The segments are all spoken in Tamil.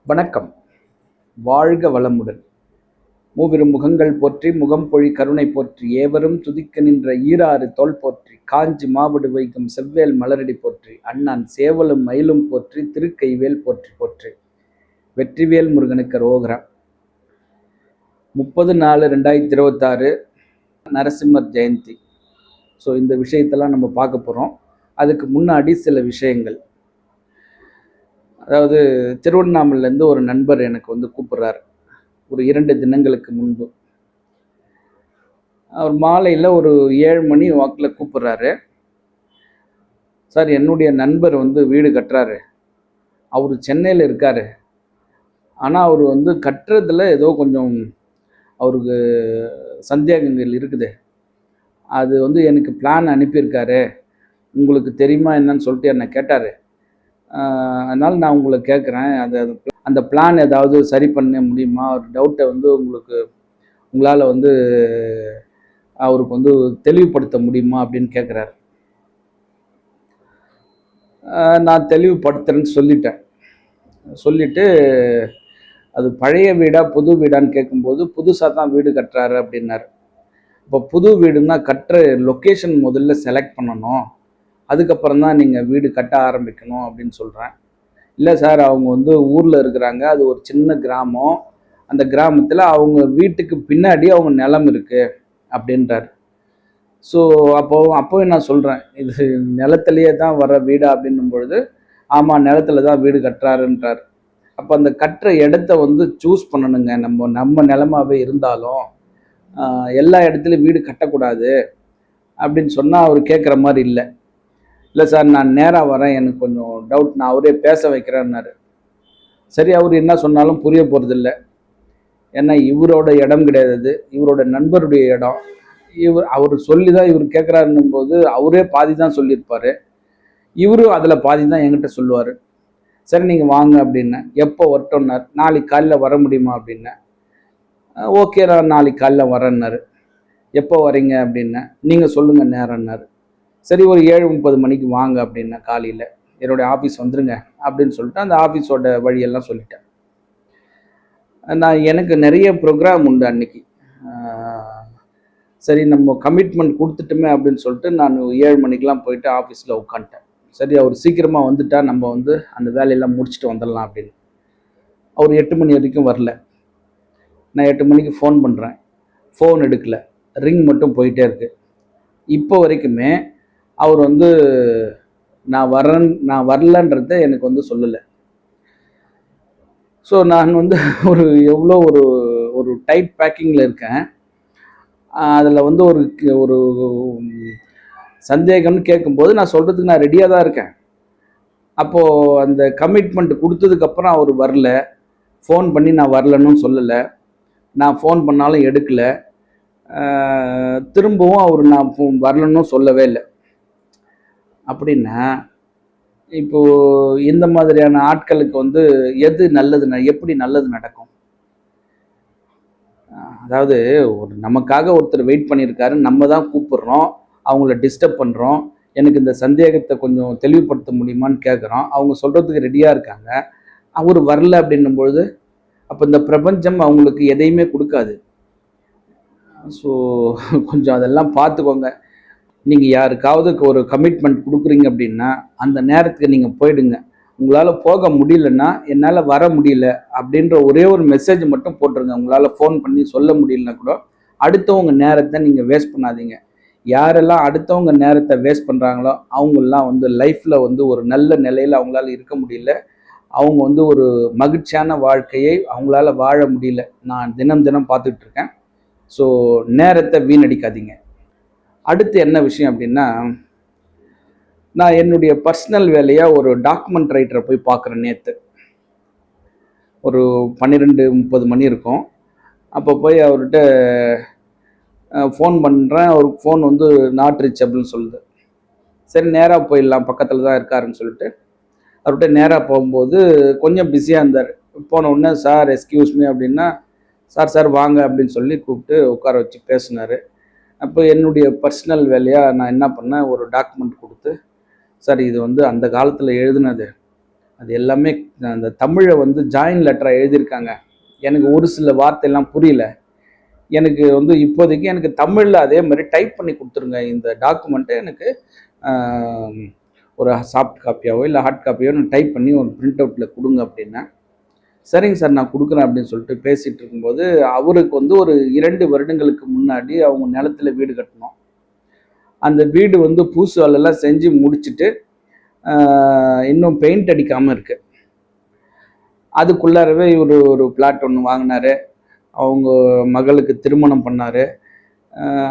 வணக்கம். வாழ்க வளமுடன். மூவிரு முகங்கள் போற்றி முகம்பொழி கருணை போற்றி ஏவரும் துதிக்க நின்ற ஈராறு தோள் போற்றி காஞ்சி மாவடு வைக்கும் செவ்வேல் மலரடி போற்றி அண்ணான் சேவலும் மயிலும் போற்றி திருக்கைவேல் போற்றி போற்றி. வெற்றிவேல் முருகனுக்கு ரோகரா. 30/4/2026 நரசிம்மர் ஜெயந்தி. ஸோ இந்த விஷயத்தெல்லாம் நம்ம பார்க்க போகிறோம். அதுக்கு முன்னாடி சில விஷயங்கள். அதாவது திருவண்ணாமலையிலேருந்து ஒரு நண்பர் எனக்கு வந்து கூப்பிட்றாரு ஒரு 2 தினங்களுக்கு முன்பு. அவர் மாலையில் ஒரு 7 மணி வாக்கில் கூப்பிட்றாரு. சார், என்னுடைய நண்பர் வந்து வீடு கட்டுறாரு. அவர் சென்னையில் இருக்கார். ஆனால் அவர் வந்து கட்டுறதுல ஏதோ கொஞ்சம் அவருக்கு சந்தேகங்கள் இருக்குது. அது வந்து எனக்கு பிளான் அனுப்பியிருக்காரு. உங்களுக்கு தெரியுமா என்னன்னு சொல்லிட்டு என்னை கேட்டார். அதனால் நான் உங்களை கேட்குறேன், அந்த பிளான் ஏதாவது சரி பண்ண முடியுமா? ஒரு டவுட்டை வந்து உங்களால் வந்து அவருக்கு வந்து தெளிவுபடுத்த முடியுமா அப்படின்னு கேட்குறாரு. நான் தெளிவுபடுத்துறேன்னு சொல்லிட்டு அது பழைய வீடா புது வீடான்னு கேட்கும்போது புதுசாக தான் வீடு கட்டுறாரு அப்படின்னாரு. இப்போ புது வீடுன்னா கட்டுற லொக்கேஷன் முதல்ல செலக்ட் பண்ணணும், அதுக்கப்புறம் தான் நீங்கள் வீடு கட்ட ஆரம்பிக்கணும் அப்படின்னு சொல்கிறேன். இல்லை சார், அவங்க வந்து ஊரில் இருக்கிறாங்க, அது ஒரு சின்ன கிராமம், அந்த கிராமத்தில் அவங்க வீட்டுக்கு பின்னாடி அவங்க நிலம் இருக்குது அப்படின்றார். ஸோ அப்போ நான் சொல்கிறேன், இது நிலத்திலேயே தான் வர வீடா அப்படின்னும் பொழுது ஆமாம் நிலத்துல தான் வீடு கட்டுறாருன்றார். அப்போ அந்த கட்டுற இடத்த வந்து சூஸ் பண்ணணுங்க. நம்ம நிலமாவே இருந்தாலும் எல்லா இடத்துலையும் வீடு கட்டக்கூடாது அப்படின்னு சொன்னால் அவர் கேட்குற மாதிரி இல்லை. இல்லை சார், நான் நேராக வரேன், எனக்கு கொஞ்சம் டவுட், நான் அவரே பேச வைக்கிறேன்னாரு. சரி, அவர் என்ன சொன்னாலும் புரிய போகிறதில்ல. ஏன்னா இவரோட இடம் கிடையாது, அது இவரோட நண்பருடைய இடம். அவர் சொல்லி தான் இவர் கேட்குறாருன்னும் போது அவரே பாதி தான் சொல்லியிருப்பார், இவரும் அதில் பாதி தான் என்கிட்ட சொல்லுவார். சரி நீங்கள் வாங்க அப்படின்னேன். எப்போ வரட்டோன்னார். நாளைக்கு காலையில் வர முடியுமா அப்படின்னேன். ஓகே, நான் நாளைக்கு காலையில் வரேன்னாரு. எப்போ வரீங்க அப்படின்னேன். நீங்கள் சொல்லுங்கள் நேரம்னாரு. சரி, ஒரு 7:30 மணிக்கு வாங்க அப்படின்னேன். காலையில் என்னுடைய ஆஃபீஸ் வந்துருங்க அப்படின்னு சொல்லிட்டு அந்த ஆஃபீஸோட வழியெல்லாம் சொல்லிட்டேன். எனக்கு நிறைய ப்ரோக்ராம் உண்டு அன்னைக்கு. சரி, நம்ம கமிட்மெண்ட் கொடுத்துட்டுமே அப்படின்னு சொல்லிட்டு நான் 7 மணிக்கெலாம் போயிட்டு ஆஃபீஸில் உட்காந்துட்டேன். சரி, அவர் சீக்கிரமாக வந்துட்டா நம்ம வந்து அந்த வேலையெல்லாம் முடிச்சுட்டு வந்துடலாம் அப்படின்னு. அவர் 8 மணி வரைக்கும் வரல. நான் 8 மணிக்கு ஃபோன் பண்ணுறேன், ஃபோன் எடுக்கலை, ரிங் மட்டும் போயிட்டே இருக்கு. இப்போ வரைக்குமே அவர் வந்து நான் வரலன்றத எனக்கு வந்து சொல்லலை. ஸோ நான் வந்து எவ்வளோ ஒரு டைட் பேக்கிங்கில் இருக்கேன். அதில் வந்து ஒரு சந்தேகம்னு கேட்கும்போது நான் சொல்கிறதுக்கு நான் ரெடியாக தான் இருக்கேன். அப்போது அந்த கமிட்மெண்ட் கொடுத்ததுக்கப்புறம் அவர் வரல, ஃபோன் பண்ணி நான் வரலன்னு சொல்லலை, நான் ஃபோன் பண்ணாலும் எடுக்கலை, திரும்பவும் அவர் நான் வரலன்னு சொல்லவே இல்லை. அப்படின்னா இப்போது இந்த மாதிரியான ஆட்களுக்கு வந்து எது நல்லது, எப்படி நல்லது நடக்கும்? அதாவது நமக்காக ஒருத்தர் வெயிட் பண்ணியிருக்காரு, நம்ம தான் கூப்பிடுறோம், அவங்கள டிஸ்டர்ப் பண்ணுறோம், எனக்கு இந்த சந்தேகத்தை கொஞ்சம் தெளிவுபடுத்த முடியுமான்னு கேட்குறோம். அவங்க சொல்கிறதுக்கு ரெடியாக இருக்காங்க. அவர் வரல அப்படின்னும் பொழுது அப்போ இந்த பிரபஞ்சம் அவங்களுக்கு எதையுமே கொடுக்காது. ஸோ கொஞ்சம் அதெல்லாம் பார்த்துக்கோங்க. நீங்கள் யாருக்காவது ஒரு கமிட்மெண்ட் கொடுக்குறீங்க அப்படின்னா அந்த நேரத்துக்கு நீங்கள் போயிடுங்க. உங்களால் போக முடியலன்னா என்னால் வர முடியல அப்படின்ற ஒரே ஒரு மெசேஜ் மட்டும் போட்டுருங்க. உங்களால் ஃபோன் பண்ணி சொல்ல முடியலன்னா கூட அடுத்தவங்க நேரத்தை நீங்கள் வேஸ்ட் பண்ணாதீங்க. யாரெல்லாம் அடுத்தவங்க நேரத்தை வேஸ்ட் பண்ணுறாங்களோ அவங்கெல்லாம் வந்து லைஃப்பில் வந்து ஒரு நல்ல நிலையில் அவங்களால இருக்க முடியல. அவங்க வந்து ஒரு மகிழ்ச்சியான வாழ்க்கையை அவங்களால வாழ முடியல. நான் தினம் தினம் பார்த்துட்ருக்கேன். ஸோ நேரத்தை வீணடிக்காதீங்க. அடுத்து என்ன விஷயம் அப்படின்னா, நான் என்னுடைய பர்சனல் வேலையாக ஒரு டாக்குமெண்ட் ரைட்டரை போய் பார்க்குறேன். நேற்று ஒரு 12:30 மணி இருக்கும். அப்போ போய் அவர்கிட்ட ஃபோன் பண்ணுறேன். அவருக்கு ஃபோன் வந்து நாட் ரீச்சபிள்னு சொல்லுது. சரி, நேராக போயிடலாம், பக்கத்தில் தான் இருக்காருன்னு சொல்லிட்டு அவர்கிட்ட நேராக போகும்போது கொஞ்சம் பிஸியாக இருந்தார். போன உடனே சார் எக்ஸ்கியூஸ் மீ அப்படின்னா, சார் வாங்க அப்படின்னு சொல்லி கூப்பிட்டு உட்கார வச்சு பேசினார். அப்போ என்னுடைய பர்சனல் வேலையாக நான் என்ன பண்ணேன், ஒரு டாக்குமெண்ட் கொடுத்து, சார் இது வந்து அந்த காலத்தில் எழுதுனது, அது எல்லாமே அந்த தமிழை வந்து ஜாயின் லெட்டராக எழுதியிருக்காங்க. எனக்கு ஒரு சில வார்த்தையெல்லாம் புரியல. எனக்கு வந்து இப்போதைக்கு எனக்கு தமிழில் அதே மாதிரி டைப் பண்ணி கொடுத்துருங்க. இந்த டாக்குமெண்ட்டை எனக்கு ஒரு சாஃப்ட் காப்பியாவோ இல்லை ஹார்ட் காப்பியோ நான் டைப் பண்ணி ஒரு பிரிண்ட் அவுட்டில் கொடுங்க அப்படின்னேன். சரிங்க சார் நான் கொடுக்குறேன் அப்படின்னு சொல்லிட்டு பேசிகிட்டு இருக்கும்போது, அவருக்கு வந்து ஒரு 2 வருடங்களுக்கு முன்னாடி அவங்க நிலத்துல வீடு கட்டணும். அந்த வீடு வந்து பூசு வேலைலாம் செஞ்சு முடிச்சுட்டு இன்னும் பெயிண்ட் அடிக்காமல் இருக்குது. அதுக்குள்ளாரவே இவர் ஒரு பிளாட் ஒன்று வாங்கினார். அவங்க மகளுக்கு திருமணம் பண்ணார்.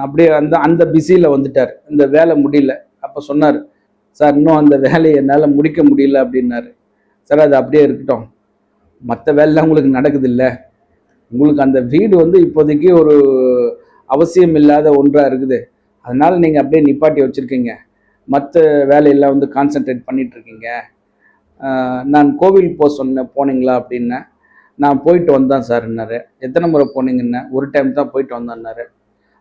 அப்படியே அந்த அந்த பிஸியில் வந்துட்டார். இந்த வேலை முடியல. அப்போ சொன்னார், சார் இன்னும் அந்த வேலையை என்னால் முடிக்க முடியல அப்படின்னாரு. சார் அது அப்படியே இருக்கட்டும், மற்ற வேலைலாம் உங்களுக்கு நடக்குது இல்லை, உங்களுக்கு அந்த வீடு வந்து இப்போதைக்கு ஒரு அவசியம் இல்லாத ஒன்றாக இருக்குது, அதனால் நீங்கள் அப்படியே நிப்பாட்டி வச்சுருக்கீங்க, மற்ற வேலையெல்லாம் வந்து கான்சென்ட்ரேட் பண்ணிகிட்ருக்கீங்க. நான் கோவில் போனீங்களா அப்படின்னேன். நான் போயிட்டு வந்தேன் சார்ன்னாரு. எத்தனை முறை போனீங்கன்னு? ஒரு டைம் தான் போயிட்டு வந்தேன்னாரு.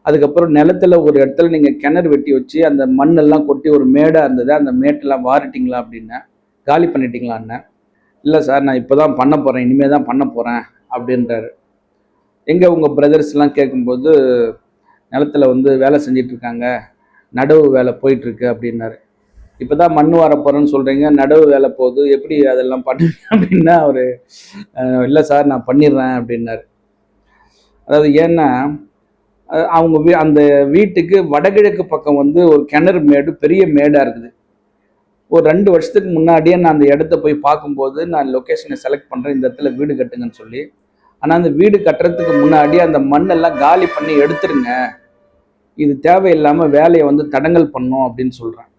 அதுக்கப்புறம் நிலத்துல ஒரு இடத்துல நீங்கள் கிணறு வெட்டி வச்சு அந்த மண்ணெல்லாம் கொட்டி ஒரு மேடாக இருந்தது, அந்த மேட்டெல்லாம் வாரிட்டிங்களா அப்படின்னேன். காலி பண்ணிட்டீங்களான்னு. இல்லை சார் நான் இப்போ தான் பண்ண போகிறேன், இனிமேல் தான் பண்ண போகிறேன் அப்படின்றாரு. எங்கே உங்கள் பிரதர்ஸ்லாம் கேட்கும்போது, நிலத்தில் வந்து வேலை செஞ்சிட்ருக்காங்க, நடவு வேலை போயிட்டுருக்கு அப்படின்னாரு. இப்போ தான் மண் வர போகிறேன்னு சொல்கிறீங்க, நடவு வேலை போகுது, எப்படி அதெல்லாம் பண்ணுவீங்க அப்படின்னா அவர் இல்லை சார் நான் பண்ணிடுறேன் அப்படின்னாரு. அதாவது ஏன்னா அவங்க அந்த வீட்டுக்கு வடகிழக்கு பக்கம் வந்து ஒரு கிணறு மேடு, பெரிய மேடாக இருக்குது. ஒரு 2 வருஷத்துக்கு முன்னாடியே நான் அந்த இடத்த போய் பார்க்கும்போது நான் லொக்கேஷனை செலக்ட் பண்ணுறேன், இந்த இடத்துல வீடு கட்டுங்கன்னு சொல்லி. ஆனால் அந்த வீடு கட்டுறதுக்கு முன்னாடி அந்த மண்ணெல்லாம் காலி பண்ணி எடுத்துருங்க, இது தேவையில்லாமல் வேலையை வந்து தடங்கல் பண்ணோம் அப்படின்னு சொல்கிறேன்.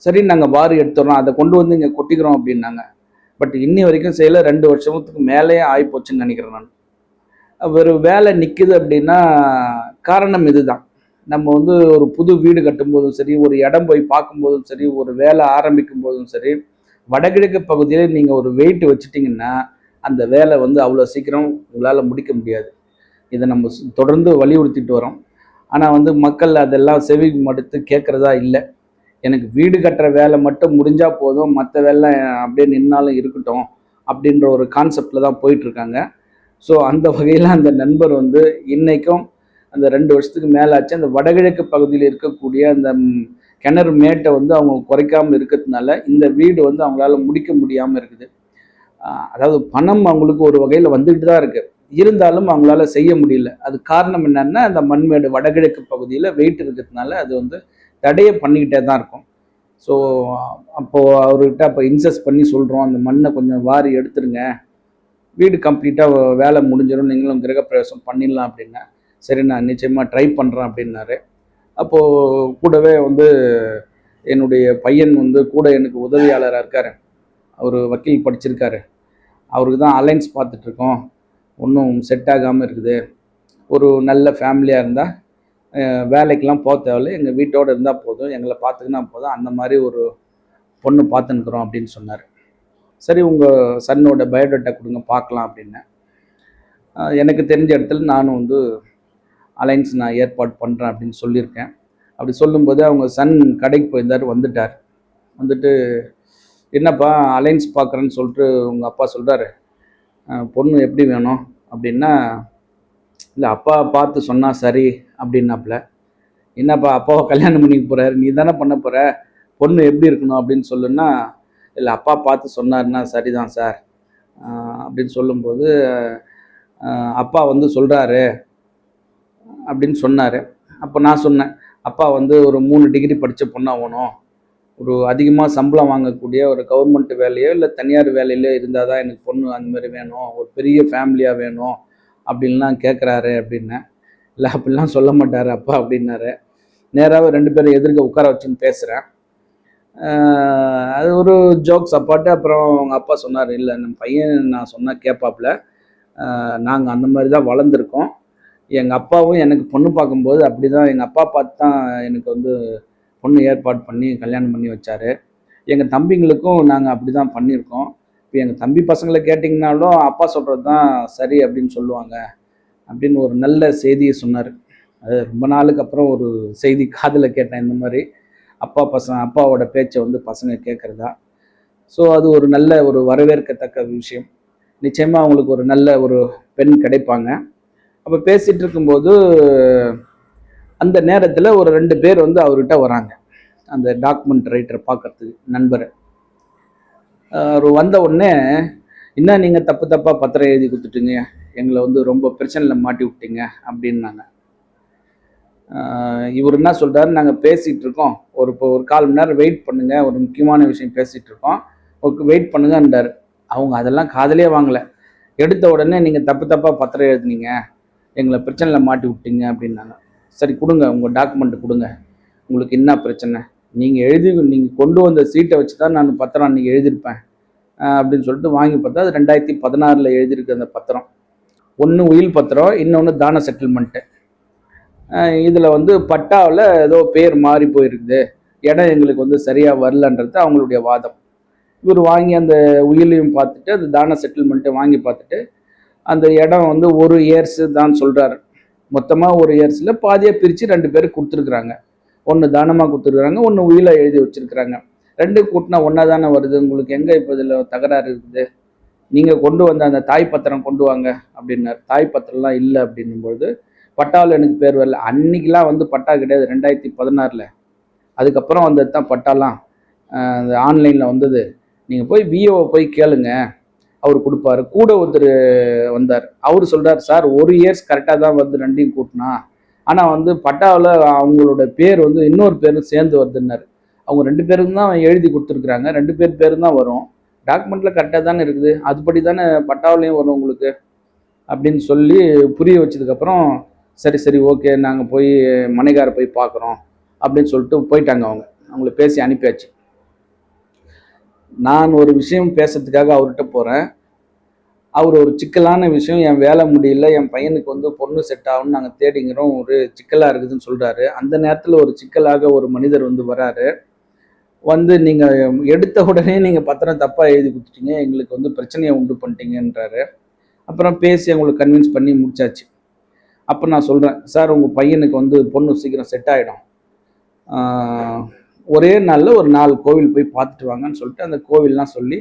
சரி நாங்கள் வாரி எடுத்துடுறோம், அதை கொண்டு வந்து இங்கே கொட்டிக்கிறோம் அப்படின்னாங்க. பட் இன்னி வரைக்கும் செய்யலை. 2 வருஷத்துக்கு மேலேயே ஆகிப்போச்சுன்னு நினைக்கிறேன் நான். ஒரு வேலை நிற்குது அப்படின்னா காரணம் இதுதான். நம்ம வந்து ஒரு புது வீடு கட்டும்போதும் சரி, ஒரு இடம் போய் பார்க்கும்போதும் சரி, ஒரு வேலை ஆரம்பிக்கும் போதும் சரி, வடகிழக்கு பகுதியில் நீங்கள் ஒரு வெயிட் வச்சுட்டிங்கன்னா அந்த வேலை வந்து அவ்வளோ சீக்கிரம் உங்களால் முடிக்க முடியாது. இதை நம்ம தொடர்ந்து வலியுறுத்திட்டு வரோம். ஆனால் வந்து மக்கள் அதெல்லாம் செவி மடுத்து கேட்குறதா இல்லை. எனக்கு வீடு கட்டுற வேலை மட்டும் முடிஞ்சால் போதும், மற்ற வேலை அப்படியே நின்னாலும் இருக்கட்டும் அப்படின்ற ஒரு கான்செப்டில் தான் போயிட்டுருக்காங்க. ஸோ அந்த வகையில் அந்த நண்பர் வந்து இன்றைக்கும் அந்த 2 வருஷத்துக்கு மேலே ஆச்சு, அந்த வடகிழக்கு பகுதியில் இருக்கக்கூடிய அந்த கிணறு மேட்டை வந்து அவங்க குறைக்காமல் இருக்கிறதுனால இந்த வீடு வந்து அவங்களால முடிக்க முடியாமல் இருக்குது. அதாவது பணம் அவங்களுக்கு ஒரு வகையில் வந்துக்கிட்டு தான் இருக்குது, இருந்தாலும் அவங்களால செய்ய முடியல. அது காரணம் என்னன்னா, அந்த மண்மேடு வடகிழக்கு பகுதியில் வெயிட் இருக்கிறதுனால அது வந்து தடையை பண்ணிக்கிட்டே தான் இருக்கும். ஸோ அப்போது அவர்கிட்ட அப்போ இன்சஸ்ட் பண்ணி சொல்கிறோம், அந்த மண்ணை கொஞ்சம் வாரி எடுத்துருங்க, வீடு கம்ப்ளீட்டாக வேலை முடிஞ்சிடும், நீங்களும் கிரகப்பிரவேசம் பண்ணிடலாம் அப்படின்னா. சரி நான் நிச்சயமாக ட்ரை பண்ணுறேன் அப்படின்னாரு. அப்போது கூடவே வந்து என்னுடைய பையன் வந்து கூட எனக்கு உதவியாளராக இருக்கார். அவர் வக்கீல் படிச்சிருக்காரு. அவருக்கு தான் அலைன்ஸ் பார்த்துட்ருக்கோம், ஒன்றும் செட் ஆகாமல் இருக்குது. ஒரு நல்ல ஃபேமிலியாக இருந்தால் வேலைக்கெலாம் போக தேவையில்லை, எங்கள் வீட்டோடு இருந்தால் போதும், எங்களை பார்த்துக்கினா போதும், அந்த மாதிரி ஒரு பொண்ணு பார்த்துன்னுக்குறோம் அப்படின்னு சொன்னார். சரி உங்கள் சன்னோட பயோடேட்டா கொடுங்க பார்க்கலாம் அப்படின்னேன். எனக்கு தெரிஞ்ச இடத்துல நானும் வந்து அலைன்ஸ் நான் ஏற்பாடு பண்ணுறேன் அப்படின்னு சொல்லியிருக்கேன். அப்படி சொல்லும்போது அவங்க சன் கடைக்கு போயிருந்தார், வந்துட்டார். வந்துட்டு என்னப்பா அலைன்ஸ் பார்க்குறேன்னு சொல்லிட்டு உங்கள் அப்பா சொல்கிறாரு, பொண்ணு எப்படி வேணும் அப்படின்னா, இல்லை அப்பா பார்த்து சொன்னால் சரி அப்படின்னாப்புல. என்னப்பா அப்பாவை கல்யாணம் பண்ணிக்க போகிறாரு, நீ தானே பண்ண போகிற, பொண்ணு எப்படி இருக்கணும் அப்படின்னு சொல்லுன்னா, இல்லை அப்பா பார்த்து சொன்னாருன்னா சரிதான் சார் அப்படின்னு சொல்லும்போது, அப்பா வந்து சொல்கிறாரு அப்படின்னு சொன்னார். அப்போ நான் சொன்னேன், அப்பா வந்து ஒரு 3 டிகிரி படித்த பொண்ணாக வேணும், ஒரு அதிகமாக சம்பளம் வாங்கக்கூடிய ஒரு கவர்மெண்ட் வேலையோ இல்லை தனியார் வேலையிலோ இருந்தால் தான் எனக்கு பொண்ணு அந்த மாதிரி வேணும், ஒரு பெரிய ஃபேமிலியாக வேணும் அப்படின்லாம் கேட்குறாரு அப்படின்னேன். இல்லை அப்படிலாம் சொல்ல மாட்டார் அப்பா அப்படின்னாரு. நேராக 2 பேரும் எதிர்க்க உட்கார வச்சுன்னு பேசுகிறேன். அது ஒரு ஜோக்ஸ் அப்பாட்டு. அப்புறம் அவங்க அப்பா சொன்னார், இல்லை நம்ம பையன் நான் சொன்னால் கேட்பாப்புல, நாங்கள் அந்த மாதிரி தான் வளர்ந்துருக்கோம், எங்கள் அப்பாவும் எனக்கு பொண்ணு பார்க்கும்போது அப்படி தான், எங்கள் அப்பா பார்த்து தான் எனக்கு வந்து பொண்ணு ஏற்பாடு பண்ணி கல்யாணம் பண்ணி வச்சார், எங்கள் தம்பிங்களுக்கும் நாங்கள் அப்படி தான் பண்ணியிருக்கோம், இப்போ எங்கள் தம்பி பசங்களை கேட்டிங்கனாலும் அப்பா சொல்கிறது தான் சரி அப்படின்னு சொல்லுவாங்க அப்படின்னு ஒரு நல்ல செய்தியை சொன்னார். அது ரொம்ப நாளுக்கு அப்புறம் ஒரு செய்தி காதில் கேட்டேன், இந்த மாதிரி அப்பாவோட பேச்சை வந்து பசங்க கேட்குறதா. ஸோ அது ஒரு நல்ல ஒரு வரவேற்கத்தக்க விஷயம். நிச்சயமாக அவங்களுக்கு ஒரு நல்ல ஒரு பெண் கிடைப்பாங்க. அப்போ பேசிகிட்டு இருக்கும்போது அந்த நேரத்தில் ஒரு 2 பேர் வந்து அவர்கிட்ட வராங்க, அந்த டாக்குமெண்ட் ரைட்டரை பார்க்கறதுக்கு, நண்பரை. அவர் வந்த உடனே, என்ன நீங்கள் தப்பு தப்பாக பத்திரம் எழுதி கொடுத்துட்டீங்க, எங்களை வந்து ரொம்ப பிரச்சனையில் மாட்டி விட்டீங்க அப்படின்னாங்க. இவர் என்ன சொல்கிறாரு, நாங்கள் பேசிகிட்டு இருக்கோம், இப்போ ஒரு 1/4 மணி நேரம் வெயிட் பண்ணுங்கள், ஒரு முக்கியமான விஷயம் பேசிகிட்டு இருக்கோம், வெயிட் பண்ணுங்கன்றார். அவங்க அதெல்லாம் காதலே வாங்கலை. எடுத்த உடனே நீங்கள் தப்பு தப்பாக பத்திரம் எழுதுனீங்க, எங்களை பிரச்சனையில் மாட்டி விட்டீங்க அப்படின்னாங்க. சரி கொடுங்க, உங்கள் டாக்குமெண்ட் கொடுங்க, உங்களுக்கு என்ன பிரச்சனை, நீங்கள் கொண்டு வந்த சீட்டை வச்சு தான் நான் பத்திரம் அன்றைக்கி எழுதியிருப்பேன் அப்படின்னு சொல்லிட்டு வாங்கி பார்த்தா அது 2016 எழுதியிருக்கு அந்த பத்திரம். ஒன்று உயில் பத்திரம், இன்னொன்று தான செட்டில்மெண்ட்டு. இதில் வந்து பட்டாவில் ஏதோ பேர் மாறி போயிருக்குது, இடம் எங்களுக்கு வந்து சரியாக வரலன்றது அவங்களுடைய வாதம். இவர் வாங்கி அந்த உயிலையும் பார்த்துட்டு அந்த தான செட்டில்மெண்ட்டை வாங்கி பார்த்துட்டு அந்த இடம் வந்து 1 இயர்ஸு தான் சொல்கிறாரு. மொத்தமாக 1 இயர்ஸில் பாதியாக பிரித்து 2 பேருக்கு கொடுத்துருக்குறாங்க. ஒன்று தானமாக கொடுத்துருக்குறாங்க, ஒன்று உயிலாக எழுதி வச்சுருக்குறாங்க. 2 கூட்டினா ஒன்றா தானே வருது, உங்களுக்கு எங்கே இப்போ இதில் தகராறு இருக்குது, நீங்கள் கொண்டு வந்த அந்த தாய் பத்திரம் கொண்டு வாங்க அப்படின்னார். தாய் பத்திரம்லாம் இல்லை அப்படின்னும்பொழுது, பட்டாவில் எனக்கு பேர் வரல. அன்றைக்கெலாம் வந்து பட்டா கிடையாது 2016. அதுக்கப்புறம் வந்தது தான் பட்டாலாம், அந்த ஆன்லைனில் வந்தது. நீங்கள் போய் விஓவை போய் கேளுங்க, அவர் கொடுப்பாரு. கூட ஒருத்தர் வந்தார், அவர் சொல்கிறார், சார் 1 இயர்ஸ் கரெக்டாக தான் வந்து 2ஐயும் கூட்டினா, ஆனால் வந்து பட்டாவில் அவங்களோட பேர் வந்து இன்னொரு பேரும் சேர்ந்து வருதுன்னாரு. அவங்க 2 பேரும் தான் எழுதி கொடுத்துருக்குறாங்க, 2 பேரும் தான் வரும், டாக்குமெண்ட்டில் கரெக்டாக தானே இருக்குது, அதுபடி தானே பட்டாவிலையும் வரும் உங்களுக்கு அப்படின்னு சொல்லி புரிய வச்சதுக்கப்புறம், சரி சரி ஓகே, நாங்கள் போய் மனைகாரை போய் பார்க்குறோம் அப்படின்னு சொல்லிட்டு போயிட்டாங்க. அவங்கள பேசி அனுப்பியாச்சு. நான் ஒரு விஷயம் பேசுறதுக்காக அவர்கிட்ட போகிறேன். அவர் ஒரு சிக்கலான விஷயம், என் வேலை முடியல, என் பையனுக்கு வந்து பொண்ணு செட் ஆகும்னு நாங்கள் தேடிங்கிறோம், ஒரு சிக்கலாக இருக்குதுன்னு சொல்கிறாரு. அந்த நேரத்தில் ஒரு சிக்கலாக ஒரு மனிதர் வந்து வராரு. வந்து நீங்கள் எடுத்த உடனே நீங்கள் பத்திரம் தப்பாக எழுதி கொடுத்துட்டீங்க, எங்களுக்கு வந்து பிரச்சனையை உண்டு பண்ணிட்டீங்கன்றாரு. அப்புறம் பேசி அவங்களுக்கு கன்வின்ஸ் பண்ணி முடிச்சாச்சு. அப்போ நான் சொல்கிறேன், சார் உங்கள் பையனுக்கு வந்து பொண்ணு சீக்கிரம் செட் ஆகிடும், ஒரே நாளில் ஒரு 4 கோவில் போய் பார்த்துட்டு வாங்கன்னு சொல்லிட்டு அந்த கோவில்லாம் சொல்லி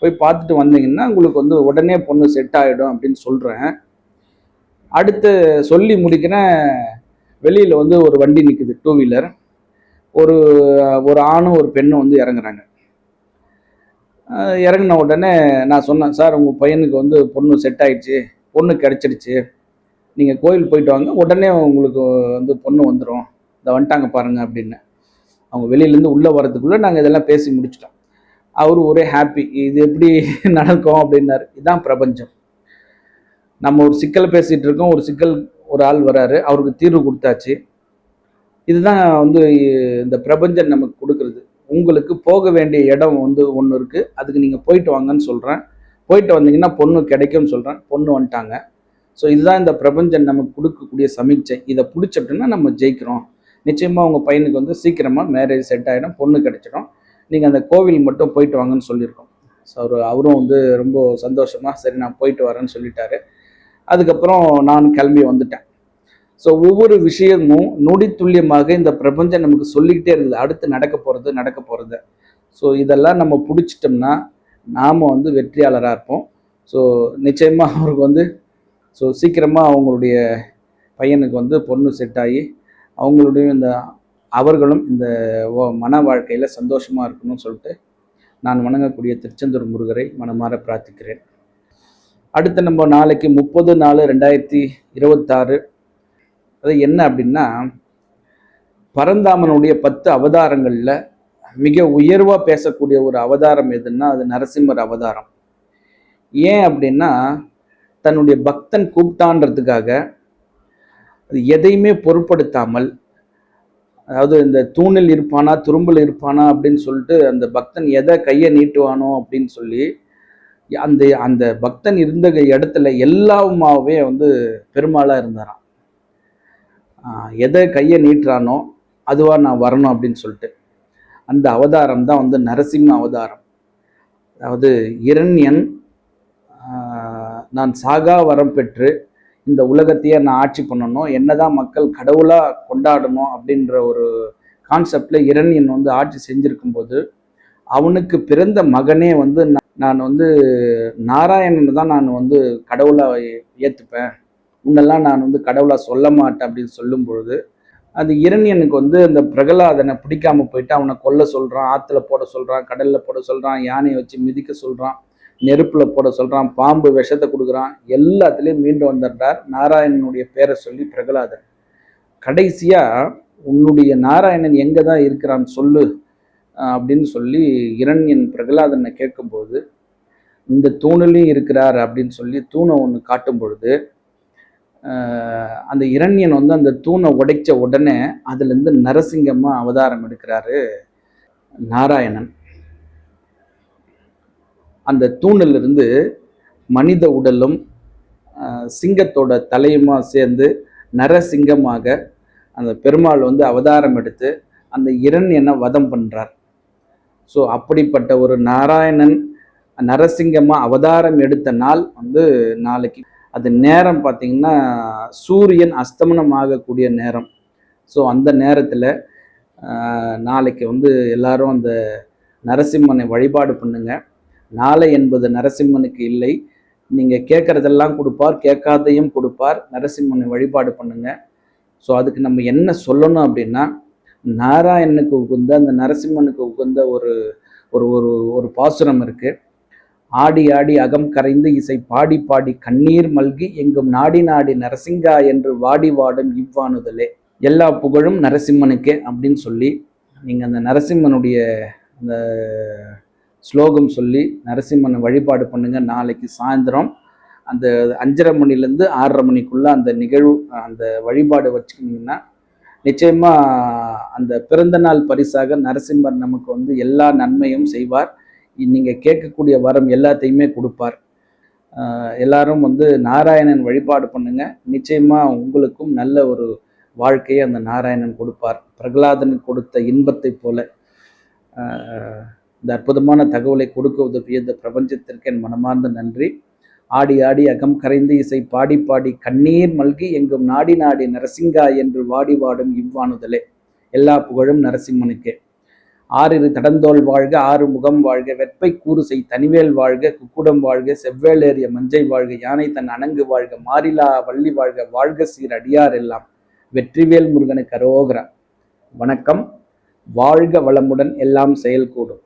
போய் பார்த்துட்டு வந்தீங்கன்னா உங்களுக்கு வந்து உடனே பொண்ணு செட் ஆகிடும் அப்படின்னு சொல்கிறேன். அடுத்து சொல்லி முடிக்கிறேன், வெளியில் வந்து ஒரு வண்டி நிற்குது, 2 வீலர். ஒரு ஆணும் ஒரு பெண்ணும் வந்து இறங்குறாங்க. இறங்கின உடனே நான் சொன்னேன், சார் உங்கள் பையனுக்கு வந்து பொண்ணு செட் ஆகிடுச்சு, பொண்ணு கிடச்சிடுச்சு, நீங்கள் கோயில் போயிட்டு வாங்க, உடனே உங்களுக்கு வந்து பொண்ணு வந்துடும், இதை வந்துட்டாங்க பாருங்கள் அப்படின்னு. அவங்க வெளியிலேருந்து உள்ளே வரதுக்குள்ளே நாங்கள் இதெல்லாம் பேசி முடிச்சிட்டோம். அவர் ஒரே ஹாப்பி, இது எப்படி நடக்கும் அப்படின்னாரு. இதுதான் பிரபஞ்சம். நம்ம ஒரு சிக்கலை பேசிகிட்டு இருக்கோம், ஒரு ஆள் வராரு, அவருக்கு தீர்வு கொடுத்தாச்சு. இதுதான் வந்து இந்த பிரபஞ்சம் நமக்கு கொடுக்குறது. உங்களுக்கு போக வேண்டிய இடம் வந்து ஒன்று இருக்குது, அதுக்கு நீங்கள் போயிட்டு வாங்கன்னு சொல்கிறேன். போயிட்டு வந்தீங்கன்னா பொண்ணு கிடைக்கும்னு சொல்கிறேன், பொண்ணு வந்துட்டாங்க. ஸோ இதுதான் இந்த பிரபஞ்சம் நமக்கு கொடுக்கக்கூடிய சமீட்சை. இதை பிடிச்சிட்டோன்னா நம்ம ஜெயிக்கிறோம். நிச்சயமாக உங்கள் பையனுக்கு வந்து சீக்கிரமாக மேரேஜ் செட் ஆகிடும், பொண்ணு கிடைச்சிடும், நீங்கள் அந்த கோவில் மட்டும் போயிட்டு வாங்கன்னு சொல்லியிருக்கோம். ஸோ அவரும் வந்து ரொம்ப சந்தோஷமாக சரி நான் போயிட்டு வரேன்னு சொல்லிட்டாரு. அதுக்கப்புறம் நான் கிளம்பி வந்துட்டேன். ஸோ ஒவ்வொரு விஷயமும் நொடி துல்லியமாக இந்த பிரபஞ்சம் நமக்கு சொல்லிக்கிட்டே இருக்குது, அடுத்து நடக்க போகிறது. ஸோ இதெல்லாம் நம்ம பிடிச்சிட்டோம்னா நாம் வந்து வெற்றியாளராக இருப்போம். ஸோ நிச்சயமாக அவருக்கு வந்து சீக்கிரமாக அவங்களுடைய பையனுக்கு வந்து பொண்ணு செட் ஆகி அவங்களுடைய அவர்களும் இந்த மன வாழ்க்கையில் சந்தோஷமாக இருக்கணும்னு சொல்லிட்டு நான் வணங்கக்கூடிய திருச்செந்தூர் முருகரை மனமாற பிரார்த்திக்கிறேன். அடுத்து நம்ம நாளைக்கு 30/4/2026 அது என்ன அப்படின்னா, பரந்தாமனுடைய 10 அவதாரங்களில் மிக உயர்வாக பேசக்கூடிய ஒரு அவதாரம் எதுன்னா அது நரசிம்மர் அவதாரம். ஏன் அப்படின்னா, தன்னுடைய பக்தன் கூப்பிட்டான்றதுக்காக அது எதையுமே பொருட்படுத்தாமல், அதாவது இந்த தூணில் இருப்பானா துரும்பில் இருப்பானா அப்படின்னு சொல்லிட்டு அந்த பக்தன் எதை கையை நீட்டுவானோ அப்படின்னு சொல்லி அந்த அந்த பக்தன் இருந்த இடத்துல எல்லாவுமாவே வந்து பெருமாளாக இருந்தாராம். எதை கையை நீட்டுறானோ அதுவா நான் வரணும் அப்படின்னு சொல்லிட்டு அந்த அவதாரம் தான் வந்து நரசிம்ம அவதாரம். அதாவது இரண்யன் நான் சாகா வரம் பெற்று இந்த உலகத்தையே நான் ஆட்சி பண்ணணும், என்னதான் மக்கள் கடவுளாக கொண்டாடணும் அப்படின்ற ஒரு கான்செப்டில் இரண்யன் வந்து ஆட்சி செஞ்சுருக்கும்போது அவனுக்கு பிறந்த மகனே வந்து நான் வந்து நாராயணன் தான் நான் வந்து கடவுளா ஏற்றுப்பேன், முன்னெல்லாம் நான் வந்து கடவுளா சொல்ல மாட்டேன் அப்படின்னு சொல்லும் பொழுது அந்த இரணியனுக்கு வந்து அந்த பிரகலாதனை பிடிக்காம போயிட்டு அவனை கொல்ல சொல்றான், ஆத்துல போட சொல்றான், கடல்ல போட சொல்றான், யானையை வச்சு மிதிக்க சொல்றான், நெருப்புல போட சொல்றான், பாம்பு விஷத்தை கொடுக்குறான், எல்லாத்துலேயும் மீண்டு வந்துடுறார் நாராயணனுடைய பேரை சொல்லி பிரகலாதன். கடைசியா உன்னுடைய நாராயணன் எங்க தான் இருக்கிறான்னு சொல்லு அப்படின்னு சொல்லி இரண்யன் பிரகலாதனை கேட்கும்போது இந்த தூணிலையும் இருக்கிறார் அப்படின்னு சொல்லி தூணை ஒன்று காட்டும் பொழுது அந்த இரண்யன் வந்து அந்த தூணை உடைச்ச உடனே அதுலேருந்து நரசிங்கமா அவதாரம் எடுக்கிறாரு நாராயணன். அந்த தூணிலிருந்து மனித உடலும் சிங்கத்தோட தலையுமா சேர்ந்து நரசிங்கமாக அந்த பெருமாள் வந்து அவதாரம் எடுத்து அந்த இரண்யனை வதம் பண்றார். ஸோ அப்படிப்பட்ட ஒரு நாராயணன் நரசிங்கமா அவதாரம் எடுத்த நாள் வந்து நாளைக்கு. அது நேரம் பார்த்தீங்கன்னா சூரியன் அஸ்தமனம் ஆகக்கூடிய நேரம். ஸோ அந்த நேரத்தில் நாளைக்கு வந்து எல்லாரும் அந்த நரசிம்மனை வழிபாடு பண்ணுங்க. நாளை என்பது நரசிம்மனுக்கு இல்லை, நீங்கள் கேட்குறதெல்லாம் கொடுப்பார், கேட்காதையும் கொடுப்பார். நரசிம்மனை வழிபாடு பண்ணுங்க. ஸோ அதுக்கு நம்ம என்ன சொல்லணும் அப்படின்னா, நாராயணனுக்கு உகந்த அந்த நரசிம்மனுக்கு உகந்த ஒரு ஒரு ஒரு ஒரு பாசுரம் இருக்குது. ஆடி ஆடி அகம் கரைந்து இசை பாடி பாடி கண்ணீர் மல்கி எங்கும் நாடி நாடி நரசிங்கா என்று வாடி வாடும் இவ்வானுதலே, எல்லா புகழும் நரசிம்மனுக்கே அப்படின்னு சொல்லி நீங்கள் அந்த நரசிம்மனுடைய அந்த ஸ்லோகம் சொல்லி நரசிம்மனை வழிபாடு பண்ணுங்க. நாளைக்கு சாயந்தரம் அந்த 5:30 மணிலேருந்து 6:30 மணிக்குள்ள அந்த நிகழ்வு அந்த வழிபாடு வச்சுக்கிட்டிங்கன்னா நிச்சயமா அந்த பிறந்த நாள் பரிசாக நரசிம்மர் நமக்கு வந்து எல்லா நன்மையும் செய்வார். நீங்கள் கேட்கக்கூடிய வரம் எல்லாத்தையுமே கொடுப்பார். எல்லாரும் வந்து நாராயணன் வழிபாடு பண்ணுங்க. நிச்சயமா உங்களுக்கும் நல்ல ஒரு வாழ்க்கையை அந்த நாராயணன் கொடுப்பார். பிரகலாதனுக்கு கொடுத்த இன்பத்தை போல. இந்த அற்புதமான தகவலை கொடுக்க உதவிய இந்த பிரபஞ்சத்திற்கு என் மனமார்ந்த நன்றி. ஆடி ஆடி அகம் கரைந்து இசை பாடி பாடி கண்ணீர் மல்கி எங்கும் நாடி நாடி நரசிங்கா என்று வாடி வாடும் இவ்வானுதலே, எல்லா புகழும் நரசிம்மனுக்கே. ஆறிரு தடந்தோள் வாழ்க, ஆறு முகம் வாழ்க, வெப்பை கூறு செய் தனிவேல் வாழ்க, குக்குடம் வாழ்க, செவ்வேளேறிய மஞ்சை வாழ்க, யானை தன் அணங்கு வாழ்க, மாறிலா வள்ளி வாழ்க, வாழ்க சீர் அடியார் எல்லாம், வெற்றிவேல் முருகனுக்கு அரோகரா. வணக்கம். வாழ்க வளமுடன், எல்லாம் செயல்கூடும்.